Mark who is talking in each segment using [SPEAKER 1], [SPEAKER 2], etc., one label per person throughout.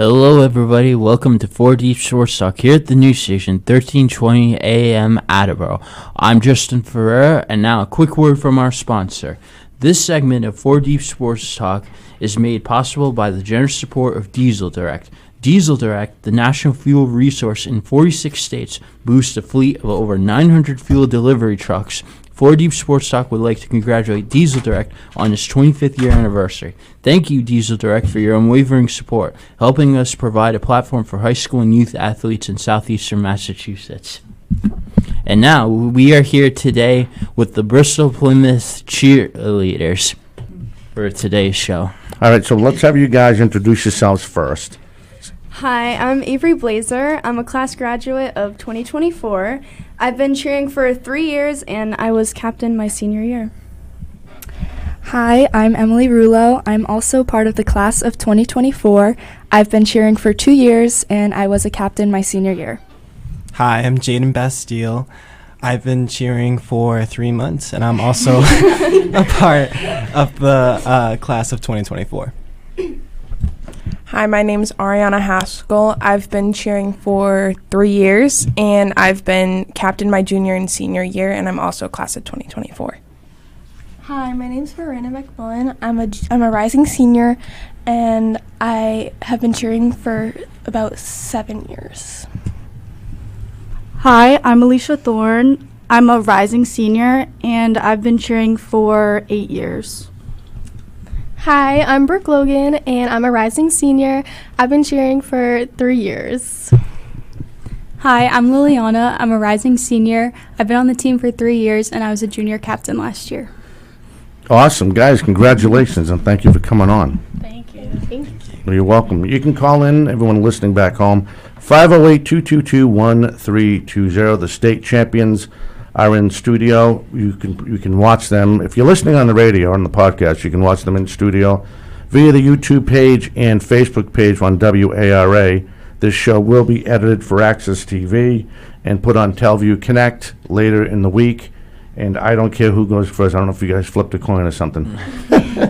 [SPEAKER 1] Hello, everybody. Welcome to 4 Deep Sports Talk here at the news station, 1320 AM Attleboro. I'm Justin Ferreira, and now a quick word from our sponsor. This segment of 4 Deep Sports Talk is made possible by the generous support of Diesel Direct. Diesel Direct, the national fuel resource in 46 states, boosts a fleet of over 900 fuel delivery trucks. 4 Deep Sports Talk would like to congratulate Diesel Direct on its 25th year anniversary. Thank you, Diesel Direct, for your unwavering support, helping us provide a platform for high school and youth athletes in southeastern Massachusetts. And now, we are here today with the Bristol Plymouth cheerleaders for today's show.
[SPEAKER 2] All right, so let's have you guys introduce yourselves first.
[SPEAKER 3] Hi, I'm Avery Blazer. I'm a class graduate of 2024. I've been cheering for 3 years, and I was captain my senior year.
[SPEAKER 4] Hi, I'm Emily Rulo. I'm also part of the class of 2024. I've been cheering for 2 years, and I was a captain my senior year.
[SPEAKER 5] Hi, I'm Jaden Bastille. I've been cheering for 3 months, and I'm also a part of the class of 2024.
[SPEAKER 6] Hi, my name is Ariana Haskell. I've been cheering for 3 years, and I've been captain my junior and senior year, and I'm also class of 2024.
[SPEAKER 7] Hi, my name is Verena McMullen. I'm a rising senior, and I have been cheering for about 7 years.
[SPEAKER 8] Hi, I'm Alicia Thorne. I'm a rising senior, and I've been cheering for 8 years.
[SPEAKER 9] Hi, I'm Brooke Logan, and I'm a rising senior. I've been cheering for 3 years.
[SPEAKER 10] Hi, I'm Liliana. I'm a rising senior. I've been on the team for 3 years, and I was a junior captain last year.
[SPEAKER 2] Awesome, guys. Congratulations, and thank you for coming on.
[SPEAKER 9] Thank you.
[SPEAKER 2] Well, you're welcome. You can call in, everyone listening back home, 508-222-1320. The state champions are in studio. You can watch them. If you're listening on the radio or on the podcast, you can watch them in studio via the YouTube page and Facebook page on WARA. This show will be edited for Access TV and put on Telview Connect later in the week. And I don't care who goes first. I don't know if you guys flipped a coin or something.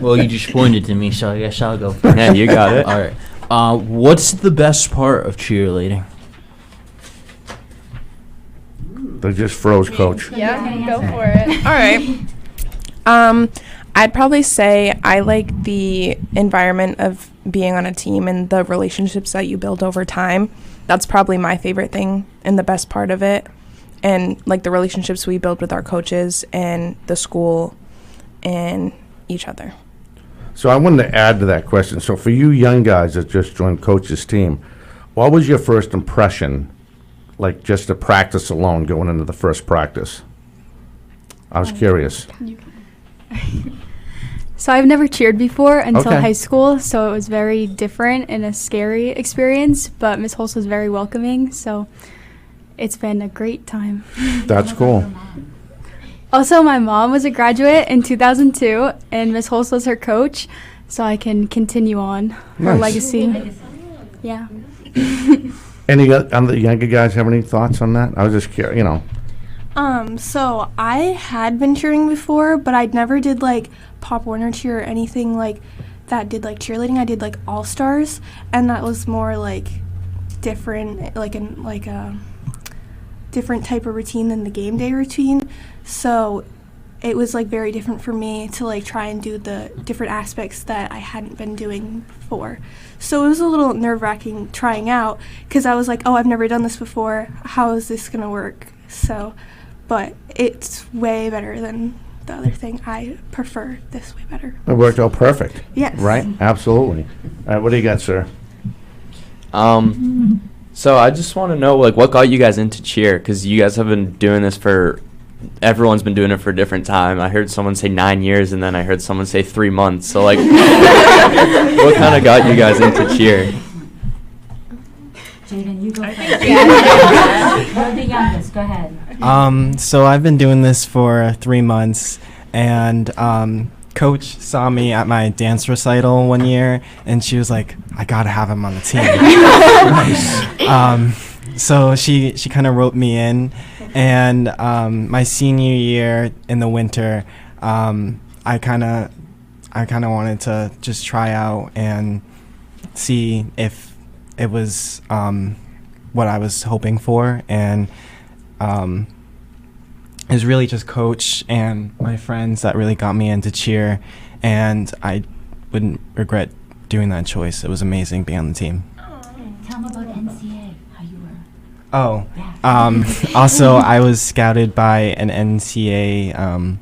[SPEAKER 1] Well, you just pointed to me, so I guess I'll go first.
[SPEAKER 11] Yeah, you got it.
[SPEAKER 1] All right. What's the best part of cheerleading?
[SPEAKER 2] They just froze, Coach.
[SPEAKER 6] Yeah, go for it. All right. I'd probably say I like the environment of being on a team and the relationships that you build over time. That's probably my favorite thing and the best part of it. And like the relationships we build with our coaches and the school and each other.
[SPEAKER 2] So I wanted to add to that question. So for you young guys that just joined Coach's team, what was your first impression, like just to practice alone going into the first practice? I was curious.
[SPEAKER 10] So I've never cheered before until
[SPEAKER 2] Okay.
[SPEAKER 10] high school, so it was very different and a scary experience, but Ms. Holst was very welcoming, so it's been a great time.
[SPEAKER 2] That's cool.
[SPEAKER 10] Also, my mom was a graduate in 2002, and Ms. Holst was her coach, so I can continue on her
[SPEAKER 2] Nice.
[SPEAKER 10] legacy. Yeah.
[SPEAKER 2] Any other younger guys have any thoughts on that? I was just curious,
[SPEAKER 7] So I had been cheering before, but I never did like Pop Warner cheer or anything like that did like cheerleading. I did like All Stars, and that was more like different, like a different type of routine than the game day routine. So it was like very different for me to like try and do the different aspects that I hadn't been doing before. So it was a little nerve-wracking trying out because I was like, oh, I've never done this before. How is this gonna work? So, but it's way better than the other thing. I prefer this way better.
[SPEAKER 2] It worked out perfect.
[SPEAKER 7] Yes.
[SPEAKER 2] Right? Absolutely. All right, what do you got, sir?
[SPEAKER 11] So I just want to know, like, what got you guys into cheer? Because you guys have been doing this everyone's been doing it for a different time. I heard someone say 9 years, and then I heard someone say 3 months. So, like, what kind of got you guys into cheer?
[SPEAKER 12] Jaden, you go first. You're the youngest. Go ahead.
[SPEAKER 5] So I've been doing this for 3 months, and Coach saw me at my dance recital one year, and she was like, I gotta have him on the team. So she kind of wrote me in, and my senior year in the winter, I kind of wanted to just try out and see if it was what I was hoping for, and it was really just Coach and my friends that really got me into cheer, and I wouldn't regret doing that choice. It was amazing being on the team.
[SPEAKER 12] Tell them about NCA, how you were.
[SPEAKER 5] Oh,
[SPEAKER 12] Yeah.
[SPEAKER 5] also I was scouted by an NCA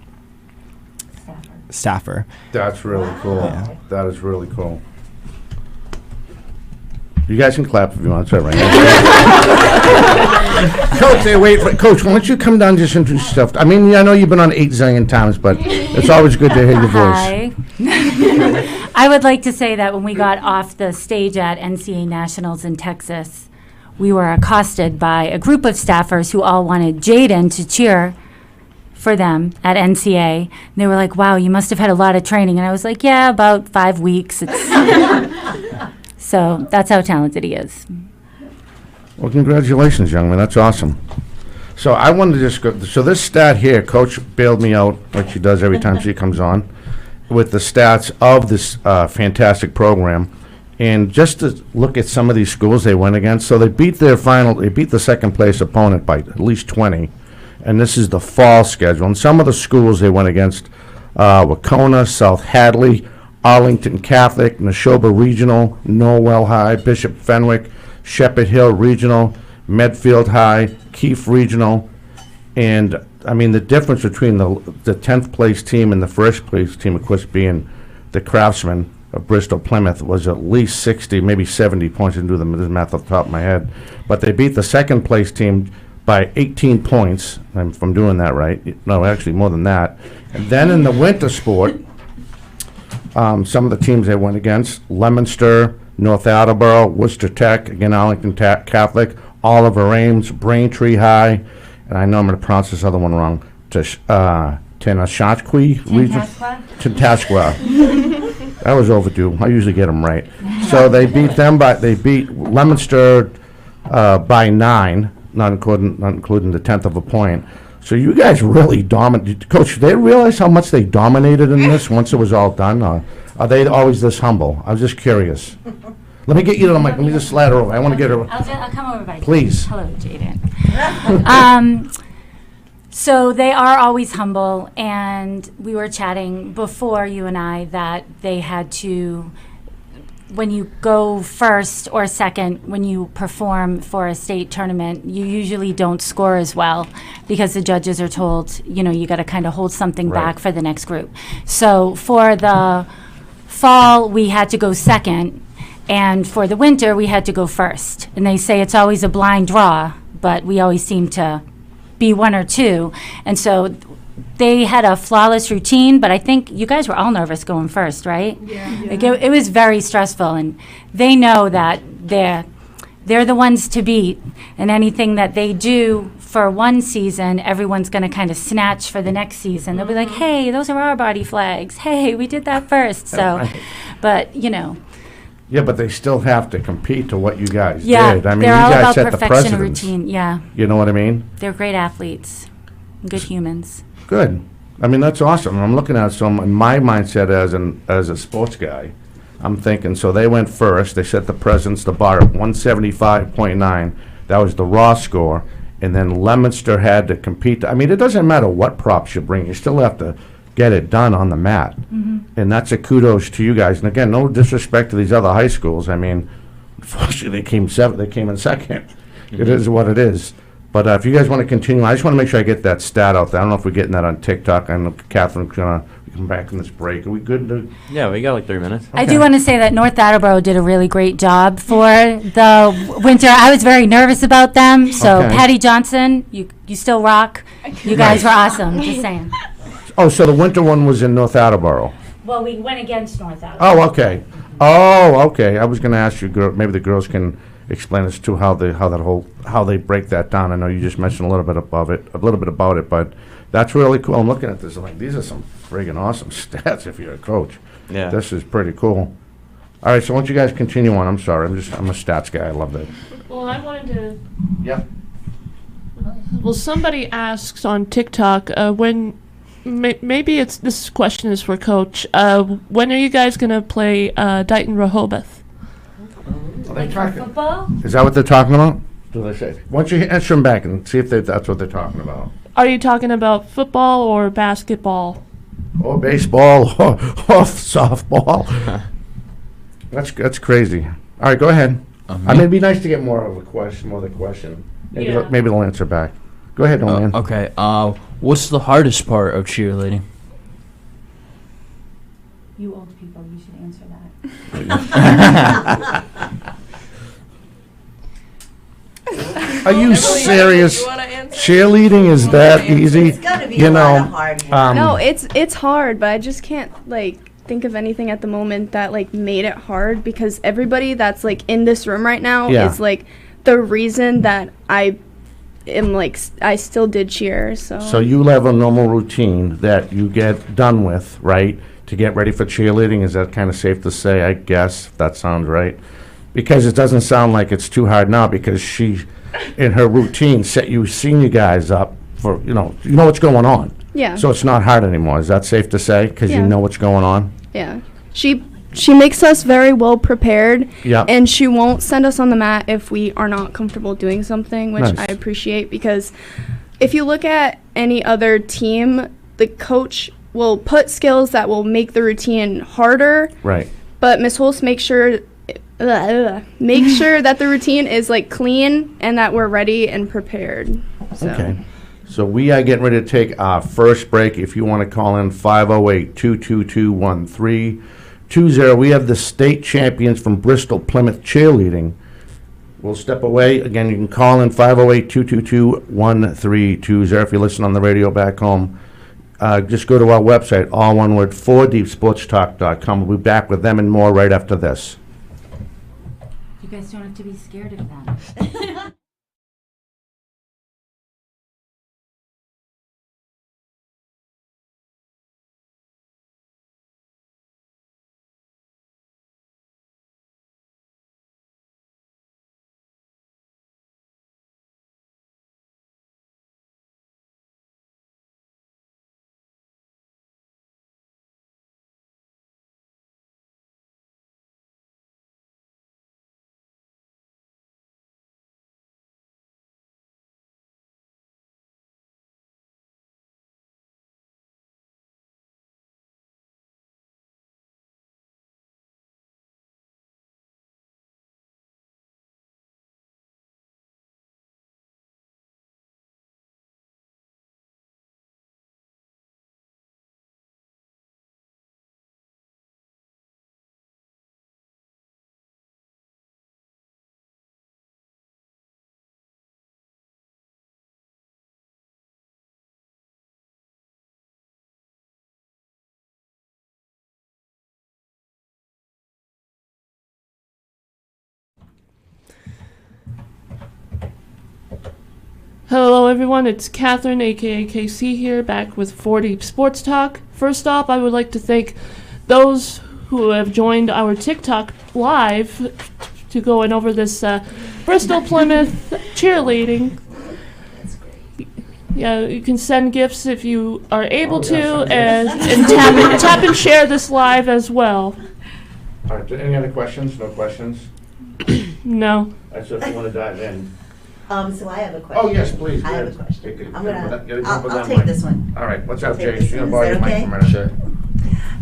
[SPEAKER 5] staffer.
[SPEAKER 2] That's really cool.
[SPEAKER 5] Yeah.
[SPEAKER 2] That is really cool. You guys can clap if you want. It's all right. Coach, Coach, why don't you come down and just introduce yourself? I mean, I know you've been on 8 zillion times, but it's always good to hear your voice.
[SPEAKER 12] Hi. I would like to say that when we got off the stage at NCA Nationals in Texas, we were accosted by a group of staffers who all wanted Jaden to cheer for them at NCA. And they were like, wow, you must have had a lot of training. And I was like, yeah, about 5 weeks. So that's how talented he is.
[SPEAKER 2] Well, congratulations, young man. That's awesome. So I wanted to just go, so this stat here, Coach bailed me out, like she does every time she comes on, with the stats of this fantastic program. And just to look at some of these schools they went against, so they beat the second place opponent by at least 20. And this is the fall schedule. And some of the schools they went against Wacona, South Hadley, Arlington Catholic, Neshoba Regional, Norwell High, Bishop Fenwick, Shepherd Hill Regional, Medfield High, Keefe Regional. And, I mean, the difference between the 10th place team and the first place team, of course, being the Craftsman of Bristol Plymouth, was at least 60, maybe 70 points. I didn't do the math off the top of my head. But they beat the second place team by 18 points, if I'm doing that right. No, actually more than that. And then in the winter sport, some of the teams they went against, Leominster, North Attleboro, Worcester Tech, again Arlington Catholic, Oliver Ames, Braintree High, and I know I'm going to pronounce this other one wrong, Tanashaqui region. Tantasqua. That was overdue. I usually get them right. So they beat Leominster by 9, not including the 10th of a point. So you guys really dominated. Coach, did they realize how much they dominated in this once it was all done? Or are they always this humble? I was just curious. Let me get you to the mic. Let me just slide her over. I want to get her.
[SPEAKER 12] I'll come over by you.
[SPEAKER 2] Please.
[SPEAKER 12] Hello, Jaden. So they are always humble, and we were chatting before, you and I, that they had to, when you go first or second, when you perform for a state tournament, you usually don't score as well because the judges are told, you got to kind of hold something back for the next group. So for the fall, we had to go second, and for the winter, we had to go first. And they say it's always a blind draw, but we always seem to be 1 or 2. And so they had a flawless routine, but I think you guys were all nervous going first, right? Yeah. Like it was very stressful, and they know that they're the ones to beat, and anything that they do for one season, everyone's going to kind of snatch for the next season. They'll be like, hey, those are our body flags. Hey, we did that first. So, but,
[SPEAKER 2] Yeah, but they still have to compete to what you guys
[SPEAKER 12] did.
[SPEAKER 2] I mean,
[SPEAKER 12] they're
[SPEAKER 2] you
[SPEAKER 12] all
[SPEAKER 2] guys
[SPEAKER 12] about
[SPEAKER 2] set the
[SPEAKER 12] perfection and
[SPEAKER 2] precedence.
[SPEAKER 12] routine. Yeah.
[SPEAKER 2] You know what I mean?
[SPEAKER 12] They're great athletes, good humans.
[SPEAKER 2] Good. I mean, that's awesome. I'm looking at some in my mindset as a sports guy. I'm thinking, so they went first. They set the bar at 175.9. That was the raw score. And then Leominster had to compete. I mean, it doesn't matter what props you bring. You still have to get it done on the mat. Mm-hmm. And that's a kudos to you guys. And again, no disrespect to these other high schools. I mean, unfortunately, they came in second. Mm-hmm. It is what it is. But if you guys want to continue, I just want to make sure I get that stat out there. I don't know if we're getting that on TikTok. I know Catherine's going to come back from this break. Are we good to?
[SPEAKER 11] Yeah, we got like 3 minutes.
[SPEAKER 12] Okay. I do want to say that North Attleboro did a really great job for the winter. I was very nervous about them. So Patty Johnson, you still rock. You guys were awesome. Just saying.
[SPEAKER 2] Oh, so the winter one was in North Attleboro.
[SPEAKER 12] Well, we went against North Attleboro.
[SPEAKER 2] Oh, okay. Oh, okay. I was going to ask you, maybe the girls can explain us to how they break that down. I know you just mentioned a little bit about it, but that's really cool. I'm looking at this, like, these are some friggin' awesome stats if you're a coach.
[SPEAKER 11] Yeah.
[SPEAKER 2] This is pretty cool. All right, so why don't you guys continue on? I'm sorry, I'm a stats guy. I love that.
[SPEAKER 13] Well, I wanted to.
[SPEAKER 2] Yeah.
[SPEAKER 13] Well, somebody asks on TikTok when. Maybe this question is for Coach. When are you guys gonna play Dighton Rehoboth?
[SPEAKER 2] Well, they
[SPEAKER 12] Like for
[SPEAKER 2] talking?
[SPEAKER 12] football?
[SPEAKER 2] Is that what they're talking about? Do they say? Why don't you answer them back and see if that's what they're talking about?
[SPEAKER 13] Are you talking about football or basketball?
[SPEAKER 2] Or baseball, or softball. That's crazy. All right, go ahead. I mean, it'd be nice to get more of a question, more of the question. Maybe,
[SPEAKER 13] Yeah.
[SPEAKER 2] maybe they'll answer back. Go ahead, old man.
[SPEAKER 1] Okay. What's the hardest part of cheerleading?
[SPEAKER 12] You old people, you should answer that.
[SPEAKER 2] Are you serious? Cheerleading is that easy?
[SPEAKER 14] It's gotta be
[SPEAKER 2] You
[SPEAKER 14] a lot
[SPEAKER 2] know,
[SPEAKER 14] of hard work.
[SPEAKER 3] No, it's hard, but I just can't think of anything at the moment that made it hard, because everybody that's in this room right now
[SPEAKER 2] Yeah.
[SPEAKER 3] is the reason that I am I still did cheer.
[SPEAKER 2] So you have a normal routine that you get done with, right, to get ready for cheerleading. Is that kind of safe to say, I guess, if that sounds right? Because it doesn't sound like it's too hard now, because she, in her routine, set you senior guys up for, you know what's going on.
[SPEAKER 3] Yeah.
[SPEAKER 2] So it's not hard anymore. Is that safe to say? Because you
[SPEAKER 3] Yeah.
[SPEAKER 2] know what's going on?
[SPEAKER 3] Yeah. She makes us very well prepared.
[SPEAKER 2] Yeah.
[SPEAKER 3] And she won't send us on the mat if we are not comfortable doing something, which
[SPEAKER 2] Nice.
[SPEAKER 3] I appreciate, because if you look at any other team, the coach will put skills that will make the routine harder.
[SPEAKER 2] Right.
[SPEAKER 3] But Miss Holst makes sure that the routine is clean and that we're ready and prepared. So.
[SPEAKER 2] Okay. So we are getting ready to take our first break. If you want to call in, 508-222-1320. We have the state champions from Bristol Plymouth cheerleading. We'll step away. Again, you can call in 508-222-1320. If you listen on the radio back home, just go to our website, all one word, 4deepsportstalk.com. We'll be back with them and more right after this.
[SPEAKER 12] You guys don't have to be scared of them.
[SPEAKER 13] Hello everyone, it's Catherine aka KC here, back with 4D Sports Talk. First off, I would like to thank those who have joined our TikTok live to going over this Bristol Plymouth cheerleading. Yeah, you can send gifts if you are able to, and tap and share this live as well.
[SPEAKER 2] All right, any other questions? No questions?
[SPEAKER 13] No.
[SPEAKER 2] That's if you want to dive in.
[SPEAKER 14] So I have a question.
[SPEAKER 2] Oh, yes, please.
[SPEAKER 14] I
[SPEAKER 2] go
[SPEAKER 14] have a
[SPEAKER 2] ahead.
[SPEAKER 14] question.
[SPEAKER 2] I'll
[SPEAKER 14] take this one.
[SPEAKER 2] All right, what's
[SPEAKER 14] I'll
[SPEAKER 2] up,
[SPEAKER 14] take
[SPEAKER 2] Jay?
[SPEAKER 14] this
[SPEAKER 2] You're
[SPEAKER 14] one.
[SPEAKER 2] going to borrow
[SPEAKER 14] Is
[SPEAKER 2] your
[SPEAKER 14] that
[SPEAKER 2] mic for a minute.
[SPEAKER 11] Sure.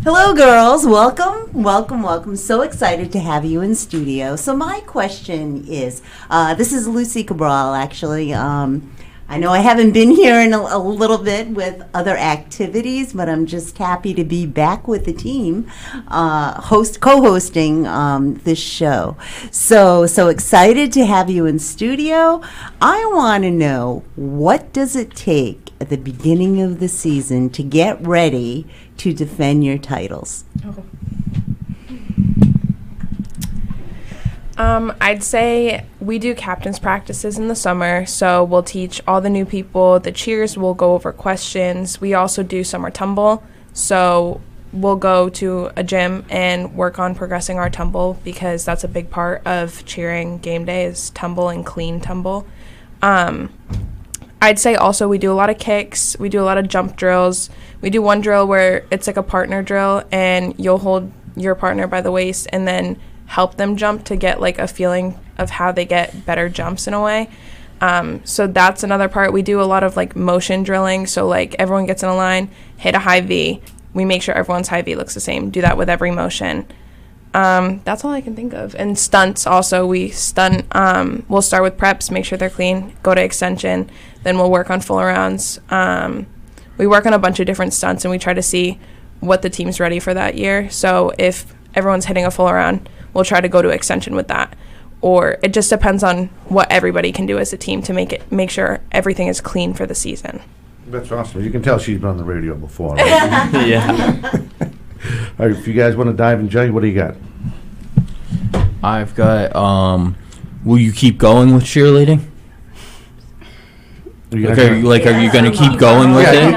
[SPEAKER 14] Hello, girls. Welcome. So excited to have you in studio. So my question is, this is Lucy Cabral, actually. I know I haven't been here in a little bit with other activities, but I'm just happy to be back with the team, co-hosting this show. So excited to have you in studio. I want to know, what does it take at the beginning of the season to get ready to defend your titles?
[SPEAKER 6] I'd say we do captain's practices in the summer, so we'll teach all the new people the cheers. We'll go over questions. We also do summer tumble, so we'll go to a gym and work on progressing our tumble, because that's a big part of cheering game day is tumble and clean tumble. I'd say also we do a lot of kicks. We do a lot of jump drills. We do one drill where it's like a partner drill, and you'll hold your partner by the waist and then help them jump to get like a feeling of how they get better jumps in a way. So that's another part. We do a lot of like motion drilling. So like everyone gets in a line, hit a high V. We make sure everyone's high V looks the same. Do that with every motion. That's all I can think of. And stunts also, we stunt, we'll start with preps, make sure they're clean, go to extension, then we'll work on full arounds. We work on a bunch of different stunts and we try to see what the team's ready for that year. So if everyone's hitting a full around, we'll try to go to extension with that. Or it just depends on what everybody can do as a team to make sure everything is clean for the season.
[SPEAKER 2] That's awesome. You can tell she's been on the radio before. Right?
[SPEAKER 11] Yeah.
[SPEAKER 2] All right, if you guys want to dive in, Jay, what do you got?
[SPEAKER 1] I've got, will you keep going with cheerleading? Are you going to keep going with it?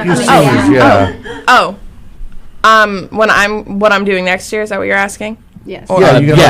[SPEAKER 6] What I'm doing next year, is that what you're asking?
[SPEAKER 3] Yes.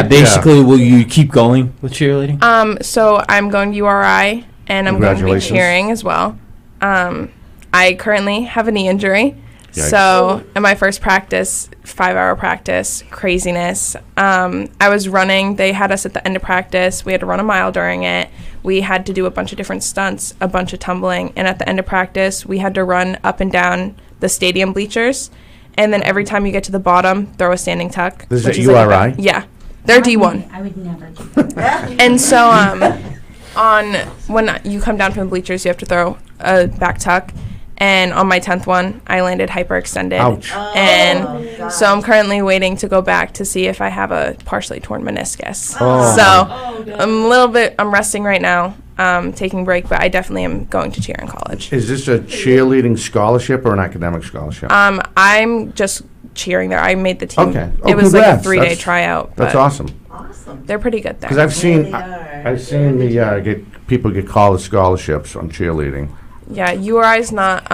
[SPEAKER 1] Basically, will you keep going with cheerleading?
[SPEAKER 6] So I'm going to URI, and I'm going to be cheering as well. I currently have a knee injury. Yikes. So in my first practice, 5-hour practice, craziness. I was running. They had us at the end of practice. We had to run a mile during it. We had to do a bunch of different stunts, a bunch of tumbling. And at the end of practice, we had to run up and down the stadium bleachers. And then every time you get to the bottom, throw a standing tuck.
[SPEAKER 2] This is URI?
[SPEAKER 6] Like yeah. They're D1.
[SPEAKER 12] I would never do that.
[SPEAKER 6] And so when you come down from the bleachers, you have to throw a back tuck. And on my 10th one, I landed hyperextended.
[SPEAKER 2] Ouch.
[SPEAKER 6] And so I'm currently waiting to go back to see if I have a partially torn meniscus.
[SPEAKER 2] Oh.
[SPEAKER 6] So I'm resting right now, taking a break, but I definitely am going to cheer in college.
[SPEAKER 2] Is this a cheerleading scholarship or an academic scholarship?
[SPEAKER 6] I'm just cheering there. I made the team.
[SPEAKER 2] Okay.
[SPEAKER 6] It was like a 3-day tryout.
[SPEAKER 2] That's awesome.
[SPEAKER 6] They're pretty good there.
[SPEAKER 2] Because I've seen people get college scholarships on cheerleading.
[SPEAKER 6] Yeah, URI's not,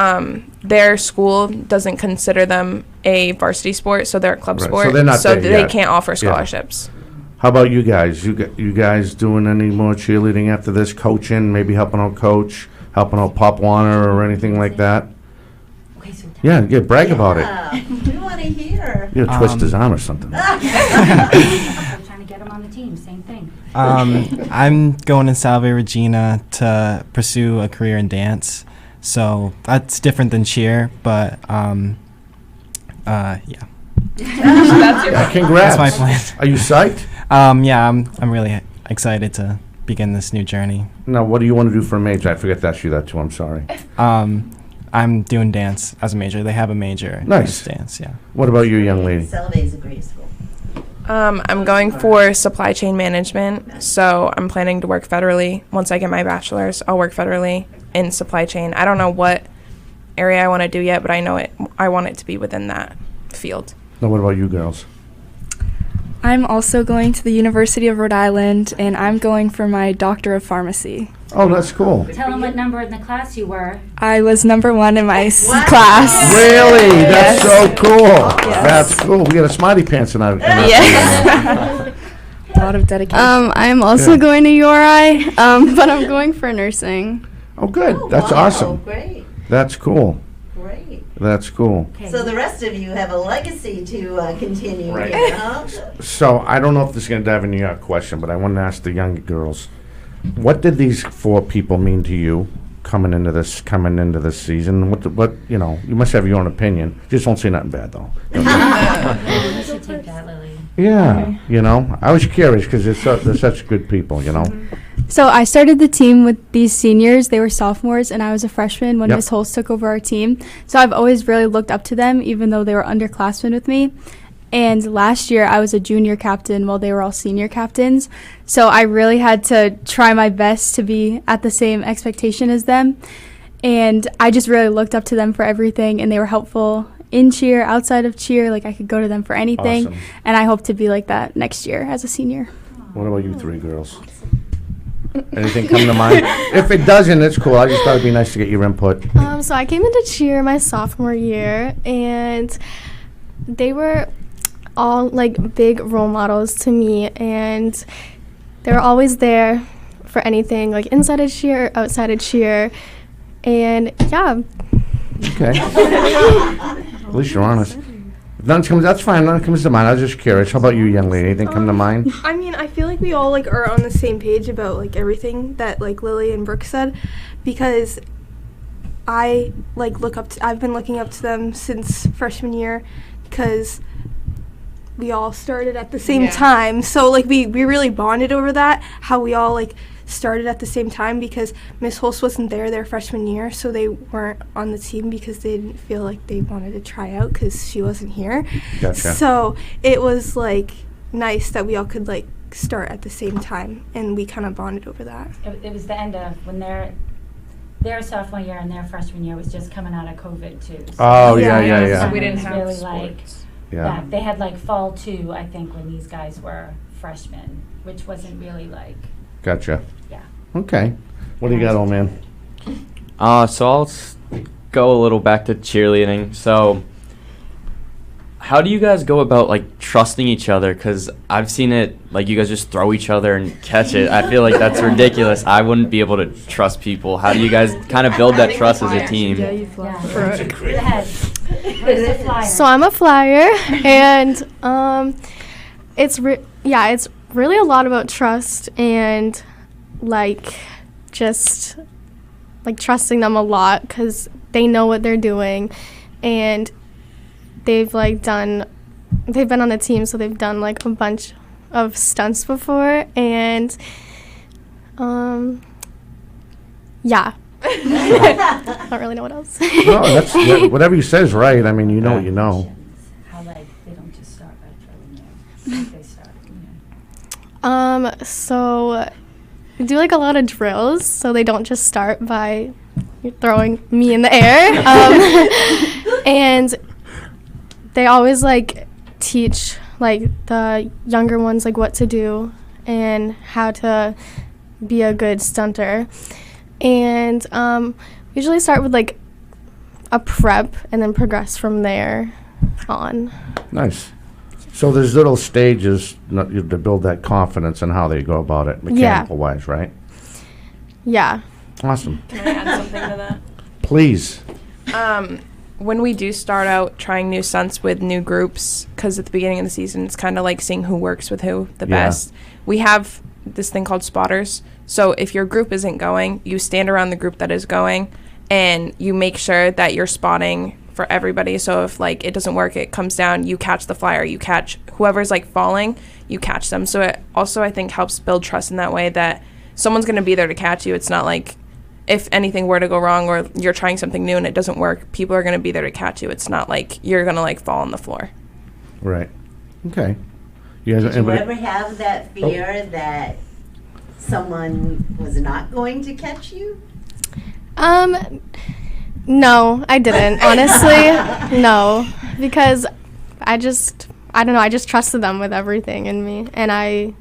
[SPEAKER 6] their school doesn't consider them a varsity sport, so they're a club sport.
[SPEAKER 2] So they're not there
[SPEAKER 6] they
[SPEAKER 2] yet.
[SPEAKER 6] can't offer scholarships.
[SPEAKER 2] Yeah. How about you guys? You guys doing any more cheerleading after this? Coaching, maybe helping out coach, helping out Pop Warner or anything like that? Yeah, brag about it.
[SPEAKER 14] We want to hear.
[SPEAKER 2] You know, twist his arm or something.
[SPEAKER 12] Trying to get him on the team, same thing.
[SPEAKER 5] I'm going to Salve Regina to pursue a career in dance. So that's different than cheer, but yeah.
[SPEAKER 2] Congrats.
[SPEAKER 5] That's my plan.
[SPEAKER 2] Are you psyched?
[SPEAKER 5] Yeah, I'm really excited to begin this new journey.
[SPEAKER 2] Now, what do you want to do for a major? I forgot to ask you that too. I'm sorry.
[SPEAKER 5] I'm doing dance as a major. They have a major.
[SPEAKER 2] Nice.
[SPEAKER 5] In dance, yeah.
[SPEAKER 2] What about you, young lady?
[SPEAKER 14] Salve is a great school.
[SPEAKER 6] I'm going for supply chain management, so I'm planning to work federally. Once I get my bachelor's, I'll work federally in supply chain. I don't know what area I want to do yet, but I want it to be within that field.
[SPEAKER 2] Now, what about you girls?
[SPEAKER 4] I'm also going to the University of Rhode Island, and I'm going for my Doctor of Pharmacy.
[SPEAKER 2] Oh, that's cool.
[SPEAKER 12] Tell them what number in the class you were.
[SPEAKER 4] I was number 1 in my class.
[SPEAKER 2] Really? That's so cool.
[SPEAKER 4] Yes.
[SPEAKER 2] That's cool. We got a smarty pants in our
[SPEAKER 4] Yes. A lot of dedication.
[SPEAKER 3] I'm also going to URI, but I'm going for nursing.
[SPEAKER 2] Oh, good. That's awesome.
[SPEAKER 14] Great.
[SPEAKER 2] That's cool.
[SPEAKER 14] Great.
[SPEAKER 2] That's cool.
[SPEAKER 14] So the rest of you have a legacy to continue.
[SPEAKER 2] Right.
[SPEAKER 14] Here, huh?
[SPEAKER 2] So I don't know if this is going to dive into your question, but I want to ask the younger girls, what did these 4 people mean to you coming into this season? What you must have your own opinion. Just don't say nothing bad though.
[SPEAKER 12] You should take that, Lily.
[SPEAKER 2] Yeah, I was curious because they're such good people,
[SPEAKER 10] So I started the team with these seniors. They were sophomores, and I was a freshman when
[SPEAKER 2] Yep.
[SPEAKER 10] Ms. Holtz took over our team. So I've always really looked up to them, even though they were underclassmen with me. And last year, I was a junior captain while they were all senior captains. So I really had to try my best to be at the same expectation as them. And I just really looked up to them for everything, and they were helpful in cheer, outside of cheer. Like, I could go to them for anything.
[SPEAKER 2] Awesome.
[SPEAKER 10] And I hope to be like that next year as a senior.
[SPEAKER 2] What about you 3 girls? Anything come to mind? If it doesn't, it's cool. I just thought it'd be nice to get your input.
[SPEAKER 9] So I came into cheer my sophomore year, and they were all like big role models to me, and they were always there for anything, like inside of cheer or outside of cheer. And yeah.
[SPEAKER 2] Okay. At least you're honest. That's fine. None comes to mind. I was just curious. How about you, young lady? Anything come to mind?
[SPEAKER 7] I mean, I feel like we all like are on the same page about like everything that like Lily and Brooke said, because I like I've been looking up to them since freshman year, because we all started at the same time. So like we really bonded over that, how we all like started at the same time, because Miss Holst wasn't there their freshman year, so they weren't on the team because they didn't feel like they wanted to try out because she wasn't here.
[SPEAKER 2] Gotcha.
[SPEAKER 7] So it was like nice that we all could like start at the same time, and we kind of bonded over that.
[SPEAKER 12] It was the end of when their sophomore year and their freshman year was just coming out of COVID too. So
[SPEAKER 2] Oh, yeah.
[SPEAKER 12] So
[SPEAKER 6] We didn't
[SPEAKER 12] it was
[SPEAKER 6] have
[SPEAKER 12] really
[SPEAKER 6] sports.
[SPEAKER 2] Yeah.
[SPEAKER 12] they had like fall 2, I think, when these guys were freshmen, which wasn't really like.
[SPEAKER 2] Gotcha.
[SPEAKER 12] Yeah.
[SPEAKER 2] Okay. What do you got, old man?
[SPEAKER 11] So I'll go a little back to cheerleading. So how do you guys go about like trusting each other? Because I've seen it, like you guys just throw each other and catch it. I feel like that's ridiculous. I wouldn't be able to trust people. How do you guys kind of build that trust as a team?
[SPEAKER 9] So I'm a flyer, and it's really a lot about trust and like just like trusting them a lot, because they know what they're doing, and they've been on the team, so they've done like a bunch of stunts before, and yeah. I don't really know what else.
[SPEAKER 2] No, whatever you say is right. I mean, you know what you know.
[SPEAKER 12] How like they don't just start by throwing you. They start.
[SPEAKER 9] So we do like a lot of drills, so they don't just start by throwing me in the air. And they always like teach like the younger ones like what to do and how to be a good stunter. And usually start with like a prep and then progress from there on.
[SPEAKER 2] Nice. So there's little stages to build that confidence and how they go about it, mechanical-wise, right?
[SPEAKER 9] Yeah.
[SPEAKER 2] Awesome.
[SPEAKER 6] Can I add something to that?
[SPEAKER 2] Please.
[SPEAKER 6] When we do start out trying new stunts with new groups, because at the beginning of the season, it's kind of like seeing who works with who the best. We have this thing called spotters. So if your group isn't going, you stand around the group that is going, and you make sure that you're spotting for everybody. So if like it doesn't work, it comes down, you catch the flyer, you catch whoever's like falling, you catch them. So it also, I think, helps build trust in that way that someone's going to be there to catch you. It's not like if anything were to go wrong or you're trying something new and it doesn't work, people are going to be there to catch you. It's not like you're going to like fall on the floor.
[SPEAKER 2] Right. Okay. You guys,
[SPEAKER 14] Did you ever have that fear that someone was not going to catch you?
[SPEAKER 9] No, I didn't. Honestly, no, because I don't know, I just trusted them with everything in me, and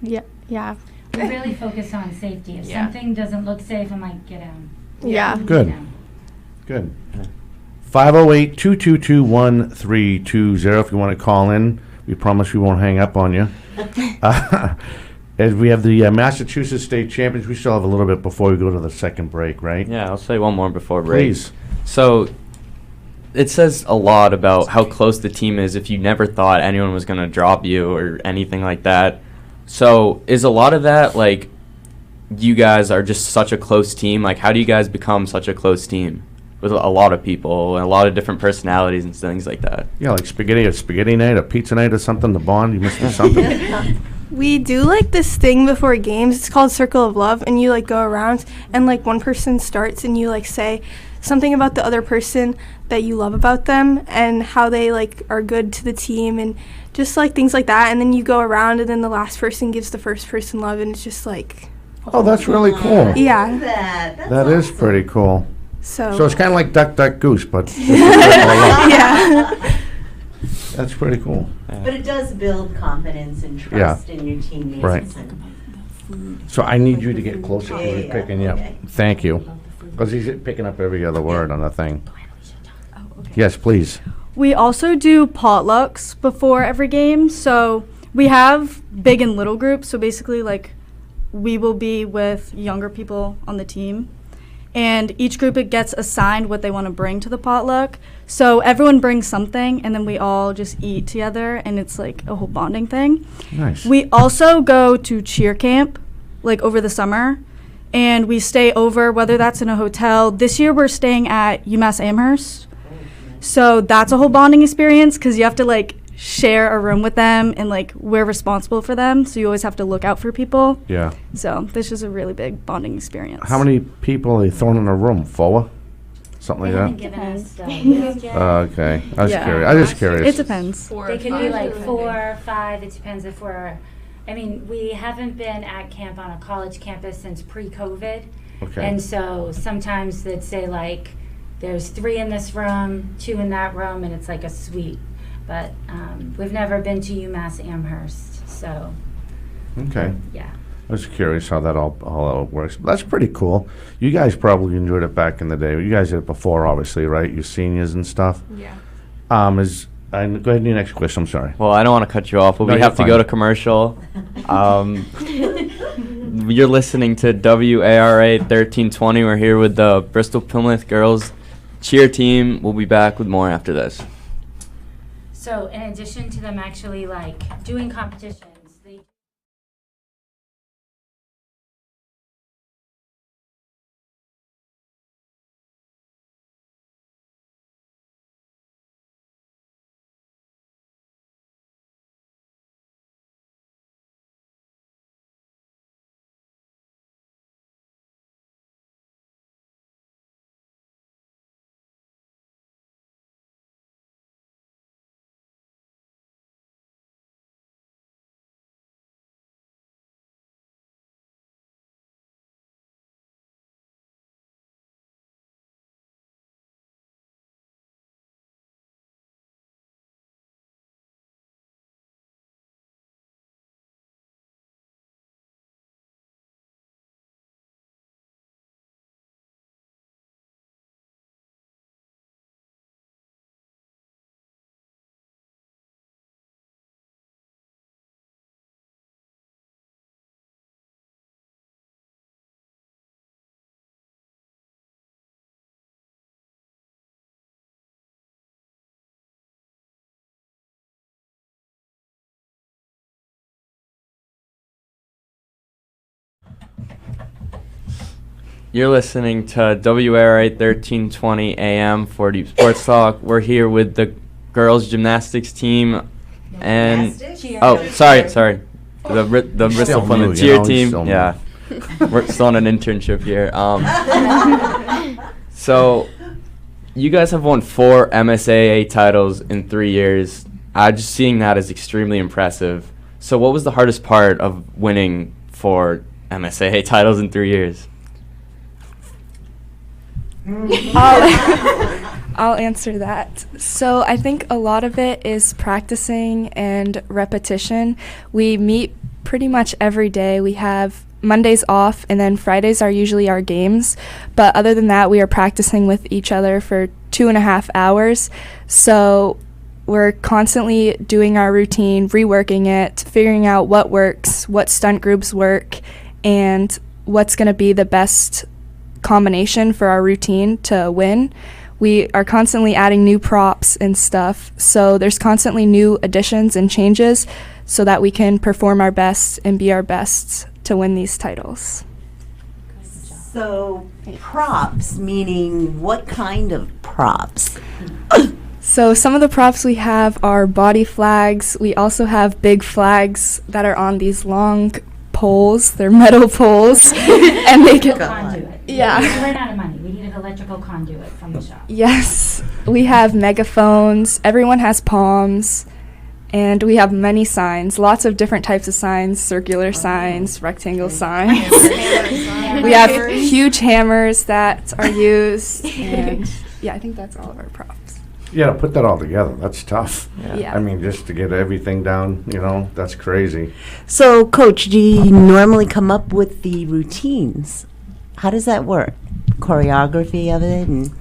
[SPEAKER 9] yeah.
[SPEAKER 12] We really focus on safety. If something doesn't look safe, I'm like, get down.
[SPEAKER 9] Yeah.
[SPEAKER 2] Good. Good. 508-222-1320 if you want to call in. We promise we won't hang up on you. As we have the Massachusetts State Champions, we still have a little bit before we go to the second break, right?
[SPEAKER 11] Yeah, I'll say one more before break.
[SPEAKER 2] Please.
[SPEAKER 11] So it says a lot about how close the team is if you never thought anyone was going to drop you or anything like that. So is a lot of that like you guys are just such a close team? Like how do you guys become such a close team with a lot of people and a lot of different personalities and things like that?
[SPEAKER 2] Yeah, like spaghetti night, a pizza night or something, the bond, you must do something.
[SPEAKER 7] We do like this thing before games. It's called Circle of Love, and you like go around and like one person starts and you like say something about the other person that you love about them and how they like are good to the team and just like things like that. And then you go around and then the last person gives the first person love, and it's just like.
[SPEAKER 2] Oh, that's really cool.
[SPEAKER 7] Yeah.
[SPEAKER 2] That is pretty cool.
[SPEAKER 7] So
[SPEAKER 2] it's kind of like Duck, Duck, Goose, but.
[SPEAKER 7] Yeah.
[SPEAKER 2] That's pretty cool.
[SPEAKER 14] But it does build confidence and trust in your teammates.
[SPEAKER 2] Right. So I need you to get closer to
[SPEAKER 14] Yeah,
[SPEAKER 2] you picking you up.
[SPEAKER 14] okay.
[SPEAKER 2] Thank you. Because he's picking up every other word on the thing. Yes, please.
[SPEAKER 8] We also do potlucks before every game. So we have big and little groups. So basically, like, we will be with younger people on the team. and each group gets assigned what they want to bring to the potluck. So everyone brings something, and then we all just eat together, and it's like a whole bonding thing.
[SPEAKER 2] Nice.
[SPEAKER 8] We also go to cheer camp, like over the summer, and we stay over, whether that's in a hotel. This year we're staying at UMass Amherst. So that's a whole bonding experience because you have to like share a room with them, and like we're responsible for them, so you always have to look out for people.
[SPEAKER 2] Yeah.
[SPEAKER 8] So this is a really big bonding experience.
[SPEAKER 2] How many people are they throwing in a room? 4? Something like that? Okay. I was curious. I'm just curious.
[SPEAKER 8] It depends.
[SPEAKER 12] They could be like 4, 5. It depends if we're. I mean, we haven't been at camp on a college campus since pre-COVID.
[SPEAKER 2] Okay.
[SPEAKER 12] And so sometimes they'd say like, there's 3 in this room, 2 in that room, and it's like a suite. But we've never been to UMass Amherst, so.
[SPEAKER 2] Okay.
[SPEAKER 12] Yeah.
[SPEAKER 2] I was curious how that all works. That's pretty cool. You guys probably enjoyed it back in the day. You guys did it before, obviously, right? You seniors and stuff.
[SPEAKER 6] Yeah.
[SPEAKER 2] Go ahead and your next question. I'm sorry.
[SPEAKER 11] Well, I don't want to cut you off, but
[SPEAKER 2] No,
[SPEAKER 11] we
[SPEAKER 2] you're
[SPEAKER 11] have to go
[SPEAKER 2] fine.
[SPEAKER 11] to commercial. You're listening to WARA 1320. We're here with the Bristol Plymouth girls cheer team. We'll be back with more after this.
[SPEAKER 12] So in addition to them actually like doing competitions, they
[SPEAKER 11] You're listening to WARA 1320 AM for Deep Sports Talk. We're here with the girls gymnastics team and sorry, the Bristol Plymouth cheer team. Yeah, we're still on an internship here. So you guys have won 4 MSAA titles in 3 years. Just seeing that is extremely impressive. So what was the hardest part of winning 4 MSAA titles in 3 years?
[SPEAKER 4] I'll answer that. So I think a lot of it is practicing and repetition. We meet pretty much every day. We have Mondays off, and then Fridays are usually our games. But other than that, we are practicing with each other for 2.5 hours. So we're constantly doing our routine, reworking it, figuring out what works, what stunt groups work, and what's going to be the best combination for our routine to win. We are constantly adding new props and stuff, so there's constantly new additions and changes so that we can perform our best and be our best to win these titles.
[SPEAKER 14] So props, meaning what kind of props?
[SPEAKER 4] So some of the props we have are body flags. We also have big flags that are on these long poles. They're metal poles. And they can
[SPEAKER 12] conduit.
[SPEAKER 4] Yeah.
[SPEAKER 12] We ran out of money. We needed electrical conduit from the shop.
[SPEAKER 4] Yes. We have megaphones. Everyone has palms. And we have many signs, lots of different types of signs, circular signs, rectangle signs. We have huge hammers that are used. And yeah, I think that's all of our props.
[SPEAKER 2] Yeah, to put that all together, that's tough.
[SPEAKER 4] Yeah.
[SPEAKER 2] I mean, just to get everything down, that's crazy.
[SPEAKER 14] So, Coach, do you normally come up with the routines? How does that work? Choreography of it? And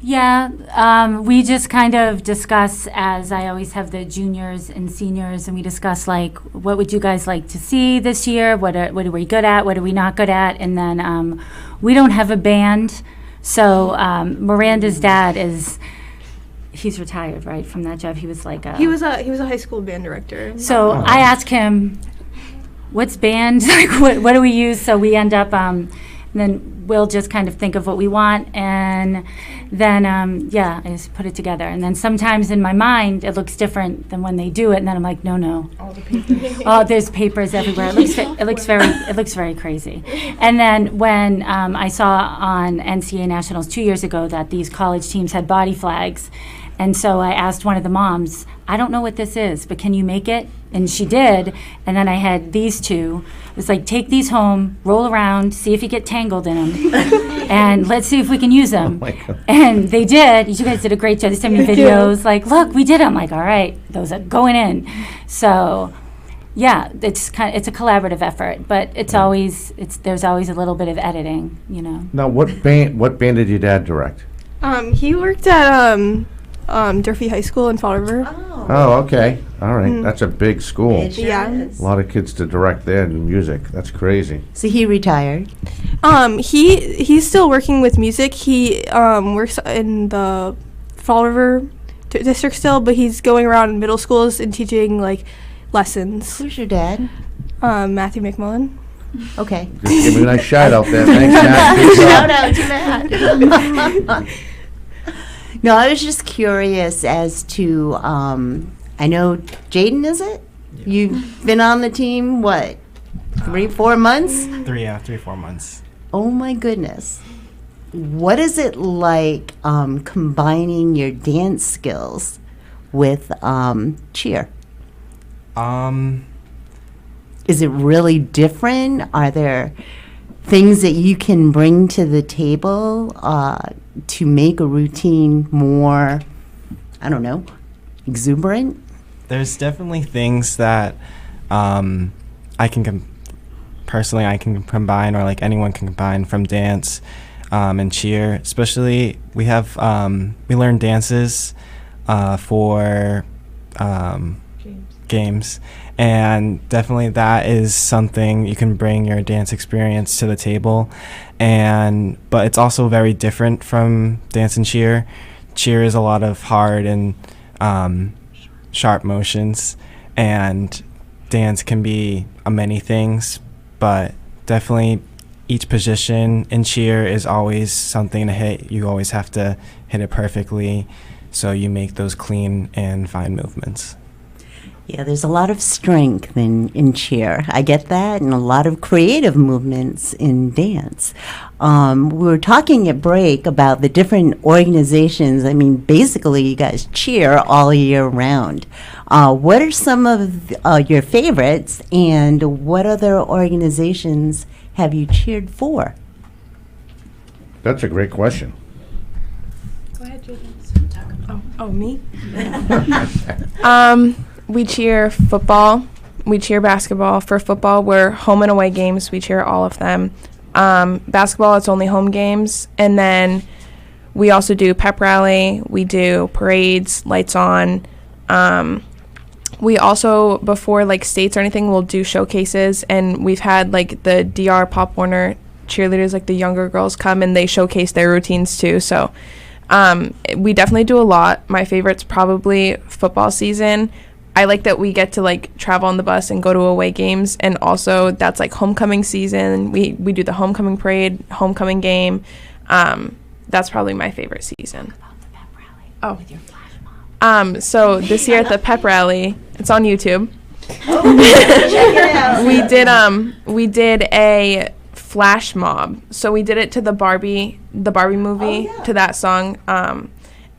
[SPEAKER 12] Yeah, we just kind of discuss, as I always have the juniors and seniors, and we discuss like, what would you guys like to see this year? What are we good at? What are we not good at? And then we don't have a band, so Miranda's dad he's retired, right, from that job. He was like
[SPEAKER 7] he was a high school band director.
[SPEAKER 12] So I asked him, what's band? Like, what do we use? So we end up, and then we'll just kind of think of what we want, and then, I just put it together. And then sometimes in my mind, it looks different than when they do it, and then I'm like, no.
[SPEAKER 7] All the papers.
[SPEAKER 12] Oh, there's papers everywhere. It looks very crazy. And then when I saw on NCAA Nationals 2 years ago that these college teams had body flags, and so I asked one of the moms, I don't know what this is, but can you make it? And she did. And then I had these two. It was like, take these home, roll around, see if you get tangled in them, and let's see if we can use them.
[SPEAKER 2] Oh my God.
[SPEAKER 12] And they did. You guys did a great job. They sent me videos like, look, we did it. I'm like, all right, those are going in. So, yeah, it's a collaborative effort, but there's always a little bit of editing, you know.
[SPEAKER 2] Now, what band did your dad direct?
[SPEAKER 7] He worked at Durfee High School in Fall River.
[SPEAKER 2] Oh, okay. All right. That's a big school.
[SPEAKER 14] It sure
[SPEAKER 7] Yeah.
[SPEAKER 14] is.
[SPEAKER 2] A lot of kids to direct there in music. That's crazy.
[SPEAKER 14] So he retired.
[SPEAKER 7] He's still working with music. He works in the Fall River district still, but he's going around middle schools and teaching like lessons.
[SPEAKER 14] Who's your dad?
[SPEAKER 7] Matthew McMullen.
[SPEAKER 14] Okay.
[SPEAKER 2] Just give me a nice shout out there. Thanks, Matt. Good job.
[SPEAKER 14] Shout out to Matt. No, I was just curious as to, I know Jaden, is it?
[SPEAKER 5] Yeah.
[SPEAKER 14] You've been on the team, what, 3-4 months?
[SPEAKER 5] 3-4 months.
[SPEAKER 14] Oh my goodness. What is it like combining your dance skills with cheer? Is it really different? Are there things that you can bring to the table to make a routine more, I don't know, exuberant?
[SPEAKER 5] There's definitely things that I can personally I can combine, or like anyone can combine, from dance and cheer. Especially we learn dances for games, and definitely that is something you can bring your dance experience to the table. But it's also very different from dance and cheer. Cheer is a lot of hard and sharp motions, and dance can be many things, but definitely each position in cheer is always something to hit. You always have to hit it perfectly, so you make those clean and fine movements.
[SPEAKER 14] Yeah, there's a lot of strength in cheer. I get that, and a lot of creative movements in dance. We were talking at break about the different organizations. I mean, basically, you guys cheer all year round. What are some of your favorites, and what other organizations have you cheered for?
[SPEAKER 2] That's a great question.
[SPEAKER 7] Go ahead, Jaden. Oh, me? We cheer football. We cheer basketball. For football, we're home and away games. We cheer all of them. Basketball, it's only home games. And then we also do pep rally. We do parades, lights on. We also, before like states or anything, we'll do showcases. And we've had like the DR Pop Warner cheerleaders, like the younger girls, come and they showcase their routines too. So we definitely do a lot. My favorite's probably football season. I like that we get to like travel on the bus and go to away games, and also that's like homecoming season. We do the homecoming parade, homecoming game. That's probably my favorite season. Oh, with your flash mob. So this year at the pep rally, it's on YouTube.
[SPEAKER 14] Check it out.
[SPEAKER 7] We did a flash mob. So we did it to the Barbie movie, to that song.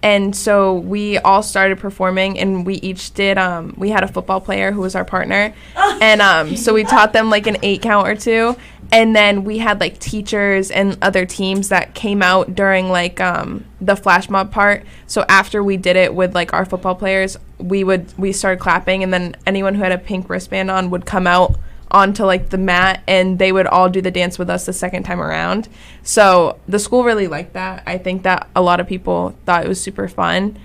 [SPEAKER 7] And so we all started performing, and we each did, we had a football player who was our partner. And so we taught them like an 8 count or 2. And then we had like teachers and other teams that came out during like the flash mob part. So after we did it with like our football players, we started clapping, and then anyone who had a pink wristband on would come out
[SPEAKER 6] onto like the mat, and they would all do the dance with us the second time around. So the school really liked that. I think that a lot of people thought it was super fun.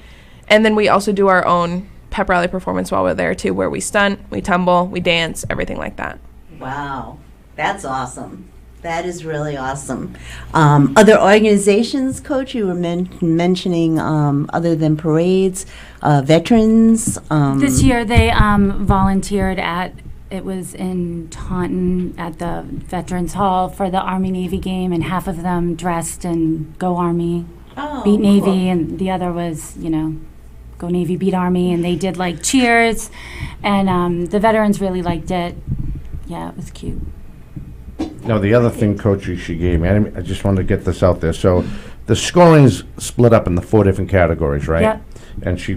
[SPEAKER 6] And then we also do our own pep rally performance while we're there too, where we stunt, we tumble, we dance, everything like that.
[SPEAKER 14] Wow, that's awesome. That is really awesome. Other organizations, Coach, you were mentioning other than parades, veterans.
[SPEAKER 12] This year they volunteered it was in Taunton at the Veterans Hall for the Army-Navy game, and half of them dressed in Go Army, Beat Navy, cool. And the other was, Go Navy, Beat Army, and they did like cheers, and the veterans really liked it. Yeah, it was cute.
[SPEAKER 2] No, the other thing, Coach, she gave me, I just wanted to get this out there. So the scoring's split up into 4 different categories, right?
[SPEAKER 12] Yep.
[SPEAKER 2] And she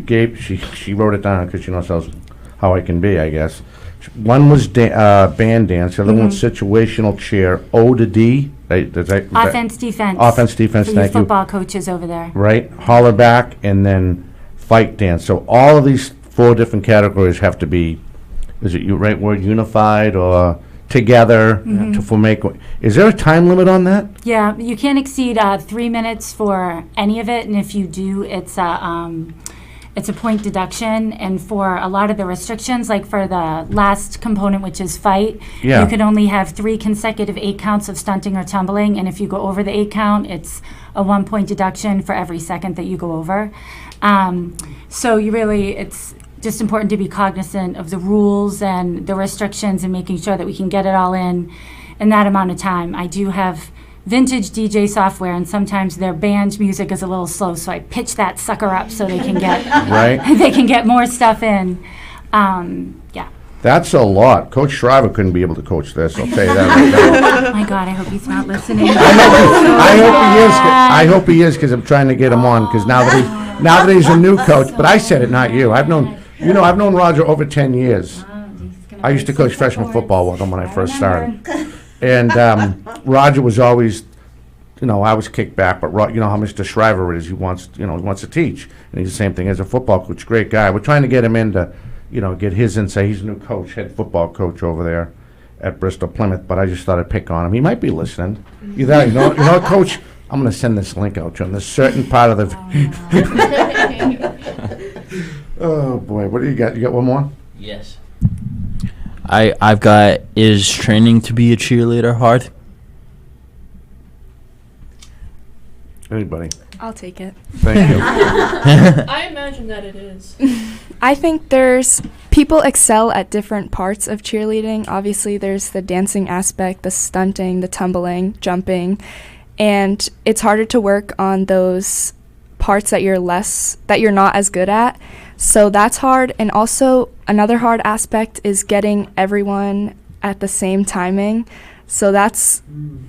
[SPEAKER 2] wrote it down because she knows how I can be, I guess. One was band dance, the other one was situational chair, O to D.
[SPEAKER 12] Offense, defense.
[SPEAKER 2] Offense, defense,
[SPEAKER 12] for your
[SPEAKER 2] thank you.
[SPEAKER 12] football coaches over there.
[SPEAKER 2] Right, holler back, and then fight dance. So all of these 4 different categories have to be, is it you right word, unified or together to make. Is there a time limit on that?
[SPEAKER 12] Yeah, you can't exceed 3 minutes for any of it, and if you do, it's a point deduction. And for a lot of the restrictions, like for the last component, which is fight, you can only have 3 consecutive 8 counts of stunting or tumbling, and if you go over the 8 count, it's a 1 point deduction for every second that you go over. So it's just important to be cognizant of the rules and the restrictions and making sure that we can get it all in that amount of time. I do have vintage DJ software, and sometimes their band music is a little slow, so I pitch that sucker up so they can get they can get more stuff in. Yeah.
[SPEAKER 2] That's a lot. Coach Shriver couldn't be able to coach this, I'll tell you that right now.
[SPEAKER 12] Oh my God, I hope he's not listening.
[SPEAKER 2] I hope he is, because I'm trying to get him on, because now that he's a new coach, but I said it, not you. I've known Roger over 10 years. I used to coach freshman football with him when I first started. And Roger was always, I was kicked back, but you know how Mr. Shriver is. He wants to teach. And he's the same thing as a football coach, great guy. We're trying to get him in to, get his insight. He's a new coach, head football coach over there at Bristol Plymouth, but I just thought I'd pick on him. He might be listening. You know what, Coach? I'm going to send this link out to him. There's certain part of the... Oh, boy. What do you got? You got one more?
[SPEAKER 1] Yes. I've got, is training to be a cheerleader hard?
[SPEAKER 2] Anybody?
[SPEAKER 4] I'll take it.
[SPEAKER 2] Thank you.
[SPEAKER 13] I imagine that it is.
[SPEAKER 4] I think people excel at different parts of cheerleading. Obviously, there's the dancing aspect, the stunting, the tumbling, jumping, and it's harder to work on those parts that you're not as good at. So that's hard. And also another hard aspect is getting everyone at the same timing. So that's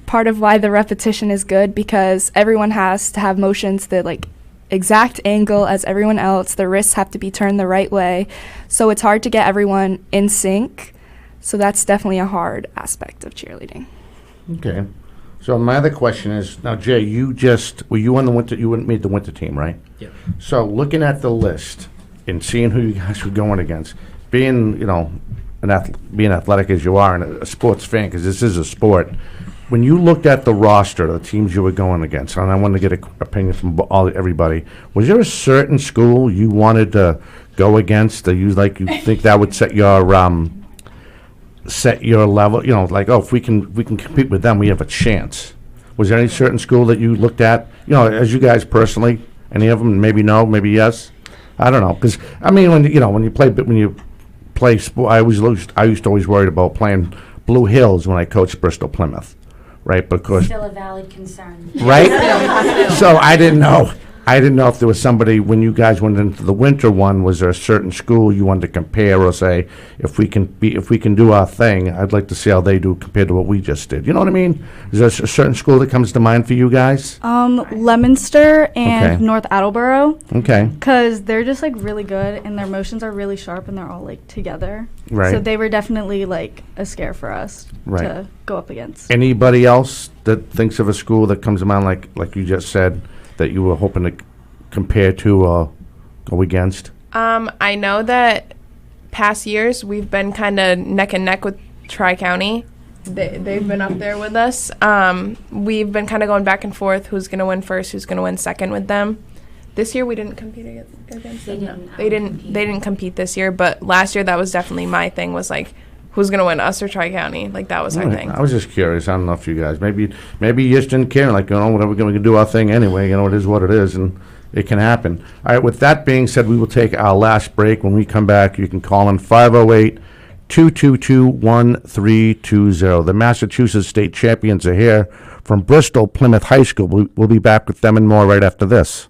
[SPEAKER 4] part of why the repetition is good, because everyone has to have motions that exact angle as everyone else. The wrists have to be turned the right way. So it's hard to get everyone in sync. So that's definitely a hard aspect of cheerleading.
[SPEAKER 2] Okay. So my other question is, now Jay, you on the winter, you made the winter team, right?
[SPEAKER 15] Yeah.
[SPEAKER 2] So looking at the list and seeing who you guys were going against, being, being athletic as you are and a sports fan, because this is a sport, when you looked at the roster of the teams you were going against, and I wanted to get an opinion from everybody, was there a certain school you wanted to go against that you think that would set your level, if we can compete with them, we have a chance? Was there any certain school that you looked at, as you guys personally, any of them? Maybe no, maybe yes. I don't know, because when you play sport, I used to always worry about playing Blue Hills when I coached Bristol Plymouth, right? Because
[SPEAKER 12] still a valid concern,
[SPEAKER 2] right? So I didn't know if there was somebody, when you guys went into the winter one, was there a certain school you wanted to compare or say, if we can do our thing, I'd like to see how they do compared to what we just did. You know what I mean? Is there a certain school that comes to mind for you guys?
[SPEAKER 8] Leominster and North Attleboro.
[SPEAKER 2] Okay.
[SPEAKER 8] Because they're just really good, and their motions are really sharp, and they're all together.
[SPEAKER 2] Right.
[SPEAKER 8] So they were definitely a scare for us to go up against.
[SPEAKER 2] Anybody else that thinks of a school that comes to mind, like you just said, that you were hoping to compare to or go against?
[SPEAKER 6] I know that past years we've been kind of neck and neck with Tri-County. They've been up there with us. We've been kind of going back and forth who's going to win first, who's going to win second with them. This year we didn't compete against them. They didn't compete this year, but last year that was definitely my thing, was like, who's going to win, us or Tri-County? Like, that was our thing.
[SPEAKER 2] I was just curious. I don't know if you guys, maybe you just didn't care, like, whatever, we're going to do our thing anyway, it is what it is, and it can happen. All right, with that being said, we will take our last break. When we come back, you can call in 508-222-1320. The Massachusetts State Champions are here from Bristol Plymouth High School. We'll be back with them and more right after this.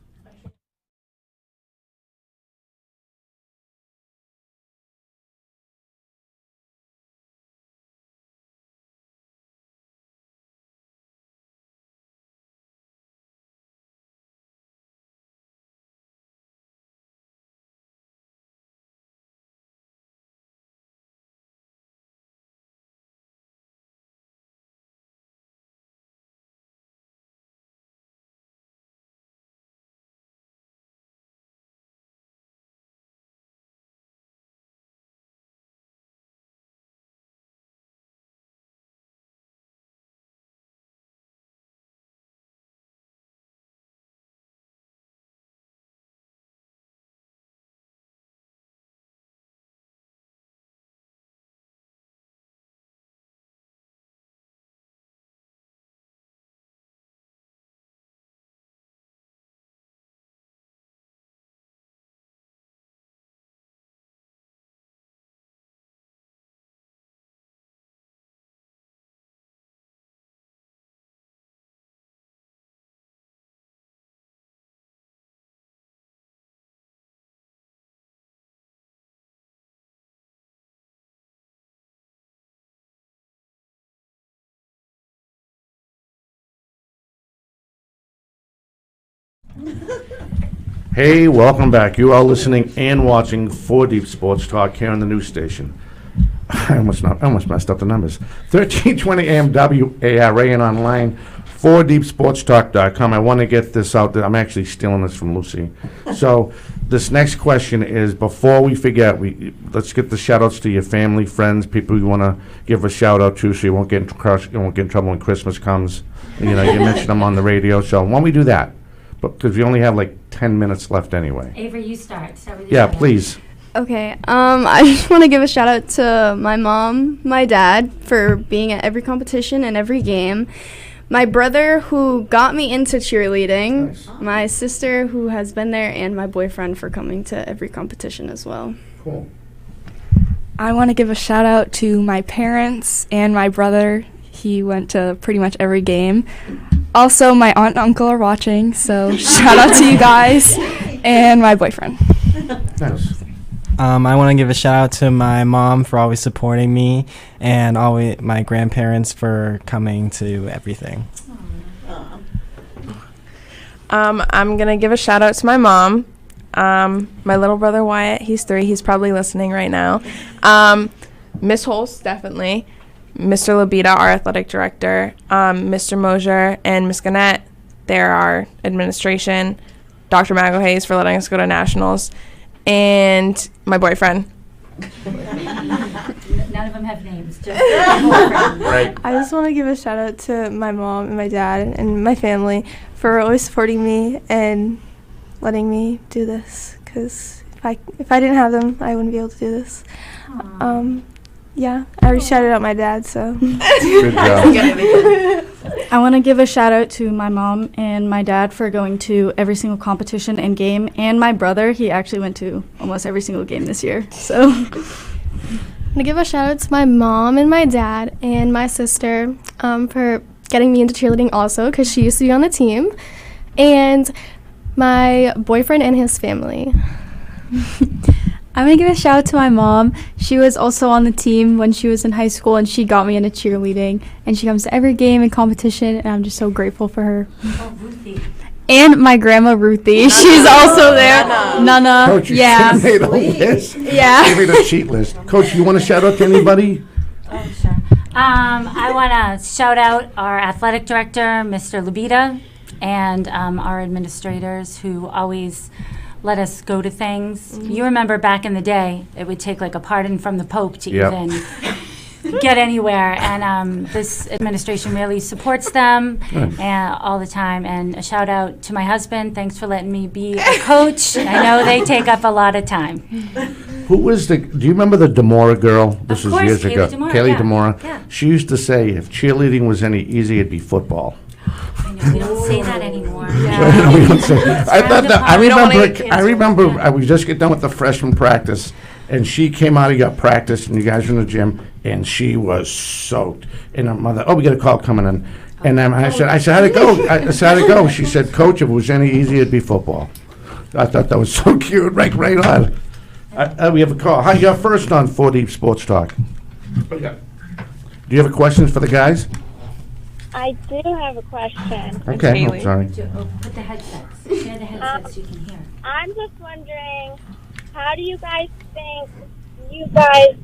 [SPEAKER 2] Hey, welcome back. You are listening and watching 4 Deep Sports Talk here on the news station. I almost messed up the numbers. 1320 AM WARA and online, 4deepsportstalk.com. I want to get this out there. I'm actually stealing this from Lucy. So this next question is, before we forget, let's get the shout-outs to your family, friends, people you want to give a shout-out to, so you won't get in trouble when Christmas comes. You mention them on the radio. So why don't we do that? Because we only have like 10 minutes left anyway.
[SPEAKER 12] Avery, you start. With
[SPEAKER 2] yeah, please.
[SPEAKER 3] Okay. I just want to give a shout out to my mom, my dad for being at every competition and every game, my brother who got me into cheerleading, nice. My sister who has been there, and my boyfriend for coming to every competition as well.
[SPEAKER 2] Cool.
[SPEAKER 4] I want to give a shout out to my parents and my brother. He went to pretty much every game. Also, my aunt and uncle are watching, so shout out to you guys and my boyfriend.
[SPEAKER 2] Nice.
[SPEAKER 5] I want to give a shout out to my mom for always supporting me, and always my grandparents for coming to everything.
[SPEAKER 6] I'm going to give a shout out to my mom, my little brother Wyatt, he's 3, he's probably listening right now. Miss Holst, definitely. Mr. Labita, our athletic director, Mr. Mosier, and Miss Gannett, they're our administration. Dr. Magohays for letting us go to nationals, and my boyfriend.
[SPEAKER 12] None of them have names, just boyfriend.
[SPEAKER 2] Right.
[SPEAKER 7] I just want to give a shout out to my mom and my dad and my family for always supporting me and letting me do this, because if I didn't have them, I wouldn't be able to do this. Yeah, I already shouted out my dad, so.
[SPEAKER 2] Good job.
[SPEAKER 8] I want to give a shout out to my mom and my dad for going to every single competition and game, and my brother. He actually went to almost every single game this year. So,
[SPEAKER 9] I'm gonna give a shout out to my mom and my dad and my sister for getting me into cheerleading also, because she used to be on the team, and my boyfriend and his family.
[SPEAKER 10] I'm going to give a shout out to my mom. She was also on the team when she was in high school, and she got me into cheerleading. And she comes to every game and competition, and I'm just so grateful for her.
[SPEAKER 12] Oh, Ruthie.
[SPEAKER 10] And my grandma, Ruthie. She's also there. Nana.
[SPEAKER 2] Coach, you
[SPEAKER 10] yeah.
[SPEAKER 2] made a list.
[SPEAKER 10] Yeah.
[SPEAKER 2] Give me the cheat list. Coach, you want to shout out to anybody?
[SPEAKER 12] Oh, sure. I want to shout out our athletic director, Mr. Labita, and our administrators who always let us go to things. You remember back in the day, it would take like a pardon from the Pope to even get anywhere. And this administration really supports them all the time. And a shout out to my husband. Thanks for letting me be a coach. I know they take up a lot of time.
[SPEAKER 2] Who was do you remember the Demora girl? This
[SPEAKER 12] Of
[SPEAKER 2] was
[SPEAKER 12] course,
[SPEAKER 2] years ago.
[SPEAKER 12] Kaylee Demora,
[SPEAKER 2] Kaylee
[SPEAKER 12] yeah.
[SPEAKER 2] Demora.
[SPEAKER 12] Yeah.
[SPEAKER 2] She used to say, if cheerleading was any easy, it'd be football.
[SPEAKER 12] I know, we don't say that anymore.
[SPEAKER 2] We don't say- I thought that, I
[SPEAKER 6] We don't wanna
[SPEAKER 2] remember,
[SPEAKER 6] get
[SPEAKER 2] I
[SPEAKER 6] canceled,
[SPEAKER 2] remember,
[SPEAKER 6] yeah.
[SPEAKER 2] we just get done with the freshman practice, and she came out of your practice, and you guys were in the gym, and she was soaked. And her mother, we got a call coming in. And then I said, how'd it go? I said, how'd it go? She said, Coach, if it was any easy, it'd be football. I thought that was so cute, right on. We have a call. Hi, you're first on 4 Deep Sports Talk. Do you have questions for the guys?
[SPEAKER 15] I do have a question.
[SPEAKER 2] Okay, I'm sorry.
[SPEAKER 12] Put the headsets. Share the headsets so you can hear.
[SPEAKER 15] I'm just wondering, how do you guys think you guys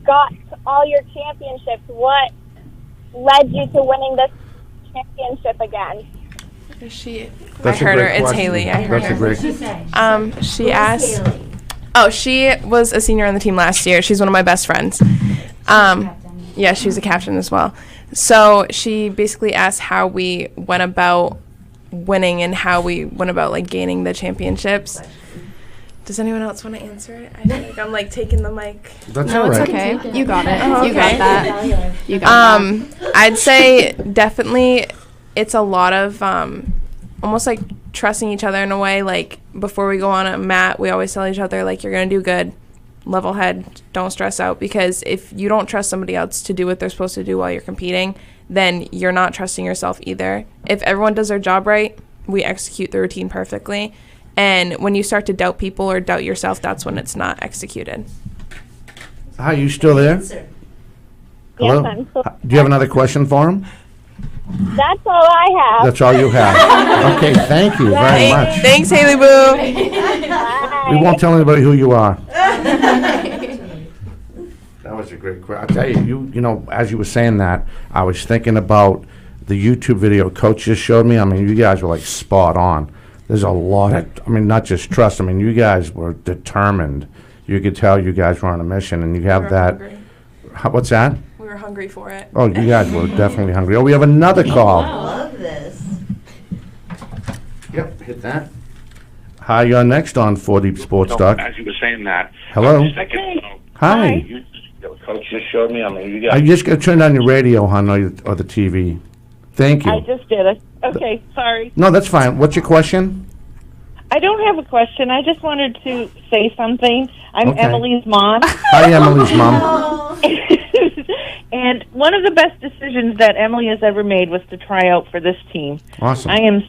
[SPEAKER 15] got all your championships? What led you to winning this championship again?
[SPEAKER 6] I heard her. It's Haley. I heard
[SPEAKER 2] That's a great.
[SPEAKER 6] she asked. Oh, she was a senior on the team last year. She's one of my best friends. Yeah, she was a captain as well. So she basically asked how we went about winning and how we went about like gaining the championships. Does anyone else want to answer it? I feel like I'm like taking the mic.
[SPEAKER 2] That's
[SPEAKER 3] No,
[SPEAKER 2] all
[SPEAKER 3] it's
[SPEAKER 2] right.
[SPEAKER 3] okay. You got it.
[SPEAKER 6] Oh,
[SPEAKER 3] You got
[SPEAKER 6] okay.
[SPEAKER 3] that. You got that.
[SPEAKER 6] I'd say definitely it's a lot of almost like trusting each other in a way. Like before we go on a mat, we always tell each other like you're gonna do good, level head, don't stress out, because if you don't trust somebody else to do what they're supposed to do while you're competing, then you're not trusting yourself either. If everyone does their job right, we execute the routine perfectly. And when you start to doubt people or doubt yourself, that's when it's not executed.
[SPEAKER 2] Hi, you still there? Hello?
[SPEAKER 15] I'm still
[SPEAKER 2] Do you have another question for him?
[SPEAKER 15] That's all I have.
[SPEAKER 2] That's all you have. Okay, thank you very much.
[SPEAKER 6] Thanks, Haley Boo.
[SPEAKER 2] We won't tell anybody who you are. That was a great question. I'll tell you, you know, as you were saying that, I was thinking about the YouTube video Coach just showed me. I mean, you guys were like spot on. There's a lot of, I mean, not just trust. I mean, you guys were determined. You could tell you guys were on a mission, and you have that. What's that?
[SPEAKER 6] We were hungry for it.
[SPEAKER 2] Oh, you guys were definitely hungry. Oh, we have another call.
[SPEAKER 14] I love this.
[SPEAKER 2] Yep, hit that. Hi, you're next on 4 Deep Sports Talk.
[SPEAKER 16] As you were saying that.
[SPEAKER 2] Hello. Hi.
[SPEAKER 16] Coach just showed me. I mean, you got.
[SPEAKER 2] I just got to turn down your radio, hon, or the TV. Thank you.
[SPEAKER 17] I just did it. Okay, sorry.
[SPEAKER 2] No, that's fine. What's your question?
[SPEAKER 17] I don't have a question. I just wanted to say something. I'm
[SPEAKER 2] Okay.
[SPEAKER 17] Emily's mom.
[SPEAKER 2] Hi, Emily's mom.
[SPEAKER 17] And one of the best decisions that Emily has ever made was to try out for this team.
[SPEAKER 2] Awesome.
[SPEAKER 17] I am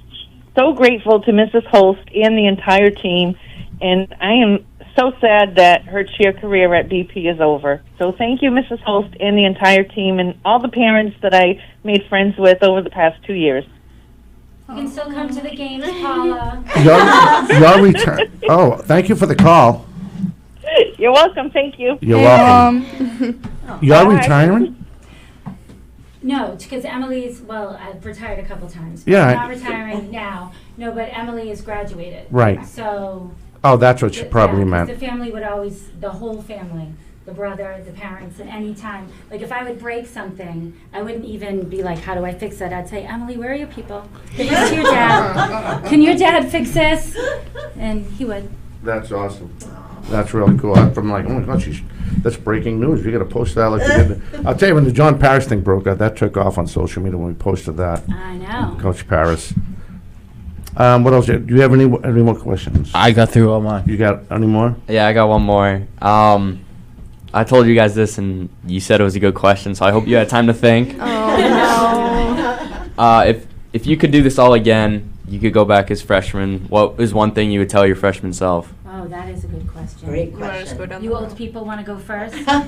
[SPEAKER 17] so grateful to Mrs. Holst and the entire team, and I am so sad that her cheer career at BP is over. So thank you, Mrs. Holst, and the entire team, and all the parents that I made friends with over the past 2 years.
[SPEAKER 12] You can still come to the games, Paula.
[SPEAKER 2] Your return. Oh, thank you for the call.
[SPEAKER 17] You're welcome. Thank you.
[SPEAKER 2] You're welcome. You're retiring?
[SPEAKER 12] No, because Emily's, well, I've retired a couple times.
[SPEAKER 2] Yeah,
[SPEAKER 12] I'm
[SPEAKER 2] I-
[SPEAKER 12] not retiring now. No, but Emily is graduated.
[SPEAKER 2] Right.
[SPEAKER 12] So.
[SPEAKER 2] Oh, that's what you probably
[SPEAKER 12] yeah, 'cause
[SPEAKER 2] meant.
[SPEAKER 12] the family would always, the whole family, the brother, the parents, at any time. Like if I would break something, I wouldn't even be like, how do I fix that? I'd say, Emily, where are your people? Give this to your dad. Can your dad fix this? And he would.
[SPEAKER 2] That's awesome. That's really cool. I'm like, oh my God, that's breaking news. We got to post that. Like we did. I'll tell you, when the John Paris thing broke out, that took off on social media when we posted that.
[SPEAKER 12] I know.
[SPEAKER 2] Coach Paris. What else? Do you have any more questions?
[SPEAKER 1] I got through all mine.
[SPEAKER 2] You got any more?
[SPEAKER 11] Yeah, I got one more. I told you guys this, and you said it was a good question, so I hope you had time to think.
[SPEAKER 3] Oh, no.
[SPEAKER 11] If you could do this all again, you could go back as freshmen. What is one thing you would tell your freshman self?
[SPEAKER 12] Oh, that is a good question.
[SPEAKER 14] Great question.
[SPEAKER 12] You old people want to go first?
[SPEAKER 2] She's
[SPEAKER 12] Go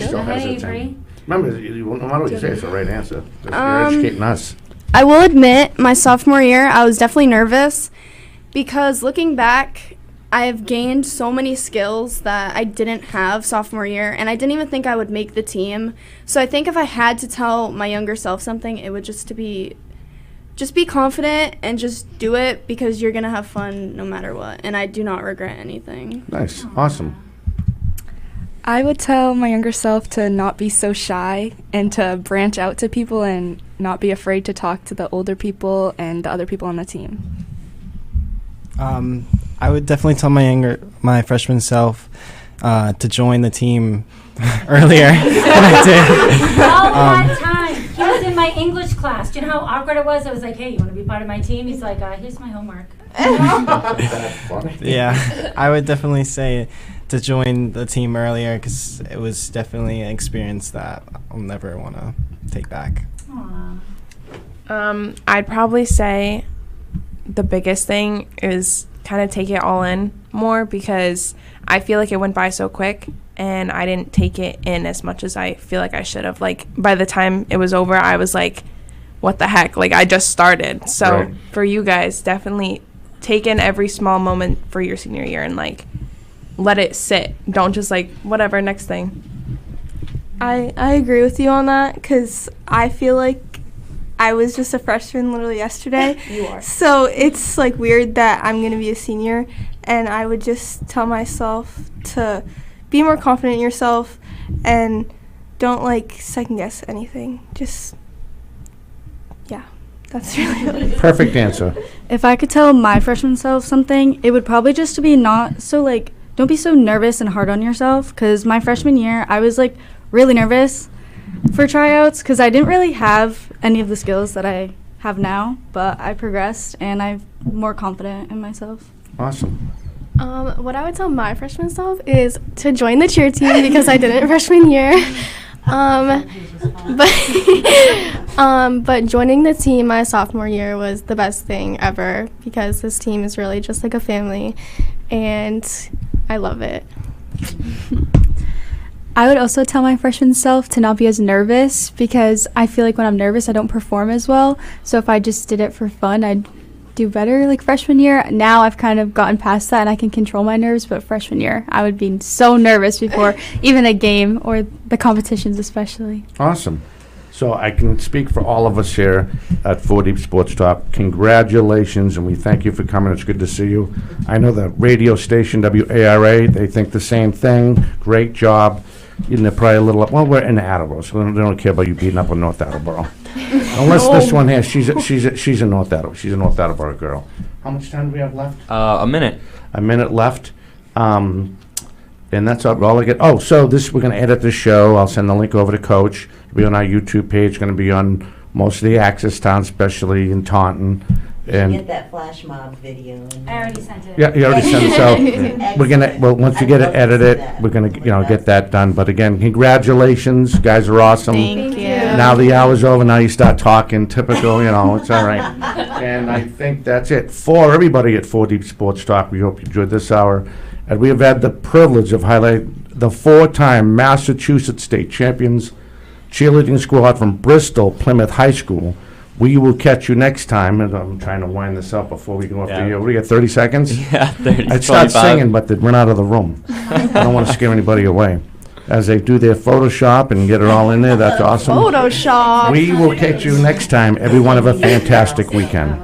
[SPEAKER 2] still
[SPEAKER 12] ahead,
[SPEAKER 2] hesitant.
[SPEAKER 12] Avery.
[SPEAKER 2] Remember, no matter what you say, it's the right answer. You're educating us.
[SPEAKER 3] I will admit, my sophomore year, I was definitely nervous because looking back, I've gained so many skills that I didn't have sophomore year, and I didn't even think I would make the team. So I think if I had to tell my younger self something, it would just be confident and just do it because you're going to have fun no matter what, and I do not regret anything.
[SPEAKER 2] Nice. Awesome.
[SPEAKER 4] I would tell my younger self to not be so shy and to branch out to people and not be afraid to talk to the older people and the other people on the team.
[SPEAKER 5] I would definitely tell my freshman self to join the team earlier than I did.
[SPEAKER 12] All that time. He was in my English class. Do you know how awkward it was? I was like, hey, you want to be part of my team? He's like, here's my homework.
[SPEAKER 2] That's funny.
[SPEAKER 5] Yeah, I would definitely say to join the team earlier because it was definitely an experience that I'll never want to take back.
[SPEAKER 6] I'd probably say the biggest thing is kind of take it all in more because I feel like it went by so quick and I didn't take it in as much as I feel like I should have. Like, by the time it was over, I was like, what the heck? Like, I just started. So
[SPEAKER 2] Right.
[SPEAKER 6] for you guys, definitely take in every small moment for your senior year and, like, let it sit. Don't just, like, whatever, next thing.
[SPEAKER 7] I agree with you on that because I feel like I was just a freshman literally yesterday.
[SPEAKER 6] You are.
[SPEAKER 7] So it's like weird that I'm going to be a senior, and I would just tell myself to be more confident in yourself and don't like second guess anything. Just, yeah, that's really what it is.
[SPEAKER 2] Perfect answer.
[SPEAKER 8] If I could tell my freshman self something, it would probably just to be not so like, don't be so nervous and hard on yourself. Because my freshman year, I was like really nervous for tryouts because I didn't really have any of the skills that I have now, but I progressed and I'm more confident in myself.
[SPEAKER 2] Awesome.
[SPEAKER 9] What I would tell my freshman self is to join the cheer team because I didn't freshman year. But joining the team my sophomore year was the best thing ever because this team is really just like a family, and I love it.
[SPEAKER 10] I would also tell my freshman self to not be as nervous because I feel like when I'm nervous, I don't perform as well. So if I just did it for fun, I'd do better like freshman year. Now I've kind of gotten past that and I can control my nerves, but freshman year, I would be so nervous before even a game or the competitions especially.
[SPEAKER 2] Awesome. So I can speak for all of us here at 4 Deep Sports Talk. Congratulations, and we thank you for coming. It's good to see you. I know the radio station, WARA, they think the same thing. Great job. You know, probably a little, well, we're in Attleboro, so they don't care about you beating up on North Attleboro. Unless this one here, she's a North Attleboro. She's a North Attleboro girl. How much time do we have left?
[SPEAKER 11] A minute.
[SPEAKER 2] A minute left. And that's all I get. Oh, so we're going to edit the show. I'll send the link over to Coach. It'll be on our YouTube page. Going to be on most of the Access towns, especially in Taunton. And
[SPEAKER 14] Get that flash mob video.
[SPEAKER 12] I already sent it.
[SPEAKER 2] yeah, you already sent it. So we're gonna. Well, once you get it edited, we're gonna, get that done. But again, congratulations, you guys are awesome.
[SPEAKER 3] Thank you.
[SPEAKER 2] Now the hour's over. Now you start talking. Typical, it's all right. And I think that's it for everybody at 4 Deep Sports Talk. We hope you enjoyed this hour. And we have had the privilege of highlighting the 4-time Massachusetts State Champions cheerleading squad from Bristol Plymouth High School. We will catch you next time. And I'm trying to wind this up before we go off the air. What do you got, 30 seconds?
[SPEAKER 11] Yeah, 30,
[SPEAKER 2] I'd start
[SPEAKER 11] 25.
[SPEAKER 2] singing, but they'd run out of the room. I don't want to scare anybody away. As they do their Photoshop and get it all in there, that's awesome.
[SPEAKER 3] Photoshop.
[SPEAKER 2] We will catch you next time. Everyone have a fantastic weekend.